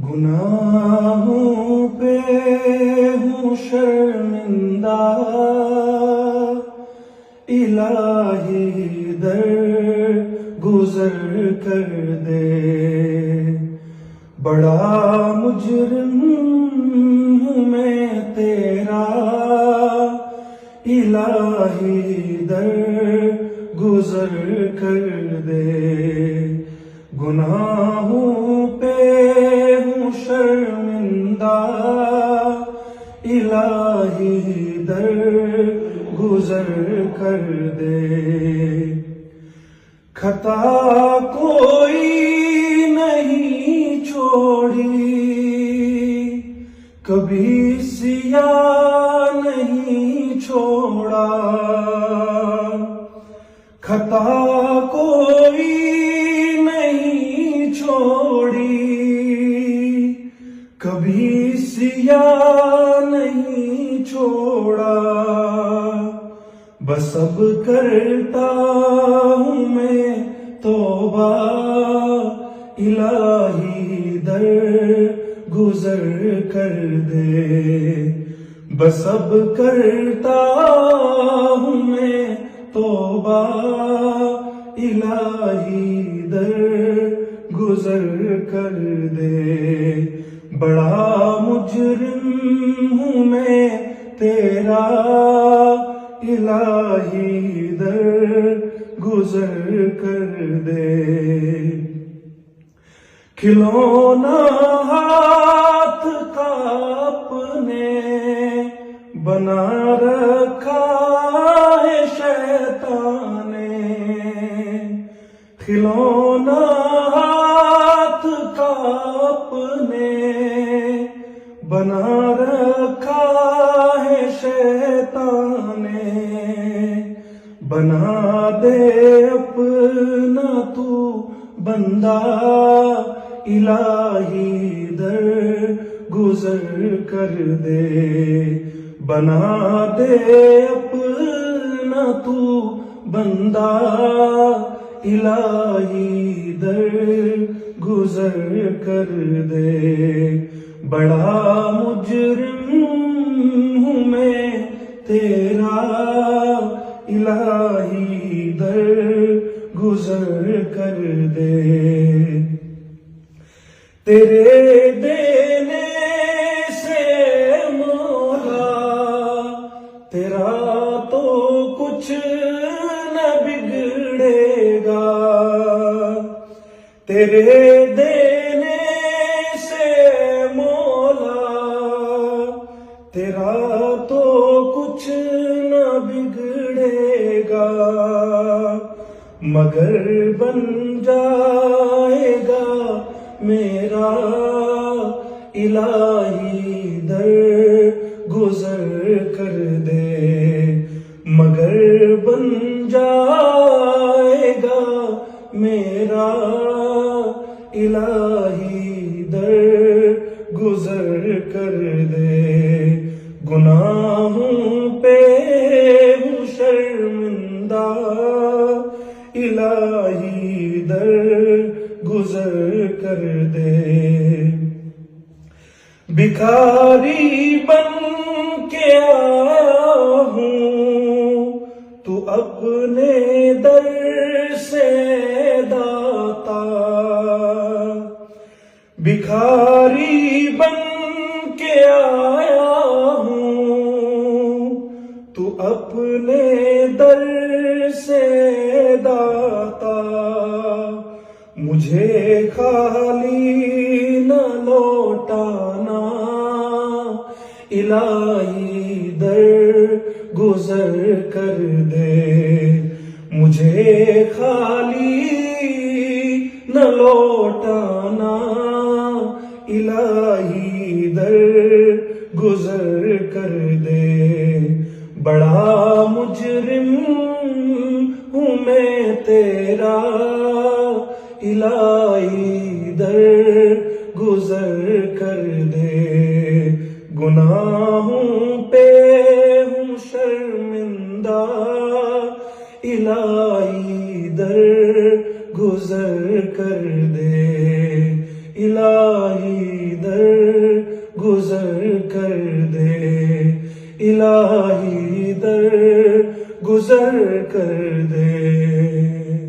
گناہوں پہ ہوں شرمندہ، الہی در گزر کر دے، بڑا مجرم ہوں میں تیرا، الہی در گزر کر دے، گناہوں پہ ہوں شرمندہ، الہی در گزر کر دے، خطا کوئی نہیں چھوڑی، کبھی سیاہ نہیں چھوڑا، خطا کوئی نہیں چھوڑی، کبھی سیاہ نہیں چھوڑا، بس اب کرتا ہوں میں توبہ، الہی در گزر کر دے، بس اب کرتا ہوں میں توبہ، الہی در گزر کر دے، بڑا مجرم ہوں میں تیرا، الہی در گزر کر دے، کھلونا ہاتھ کا اپنے بنا رکھا ہے شیطان نے، کھلونا ہاتھ کا اپنے بنا رکھا ہے شیطان نے، بنا دے اپنا تو بندہ، الہی در گزر کر دے، بنا دے اپنا تو بندہ، الہی در گزر کر دے، بڑا مجرم ہوں میں تیرا، الہی در گزر کر دے، تیرے دینے سے مولا تیرا تو کچھ نہ بگڑے گا، تیرے دینے سے مولا تیرا تو کچھ نہ بگڑے گا، مگر بن جائے گا میرا، الہی در گزر کر دے، مگر بن جائے گا میرا، الہی در گزر کر دے، گناہوں پہ ہوں شرمندہ، الہی در گزر کر دے، بھکاری بن کے آیا ہوں تو اپنے در سے داتا، بھکاری بن کے آیا ہوں تو اپنے در سے داتا، مجھے خالی نہ لوٹانا، الہی در گزر کر دے، مجھے خالی نہ لوٹانا، الہی در گزر کر دے، بڑا مجرم ہوں میں تیرا، الہی در گزر کر دے، گناہوں پہ ہوں شرمندہ، الہی در گزر کر دے، الہی الہی در گزر کر دے، الہی در گزر کر دے۔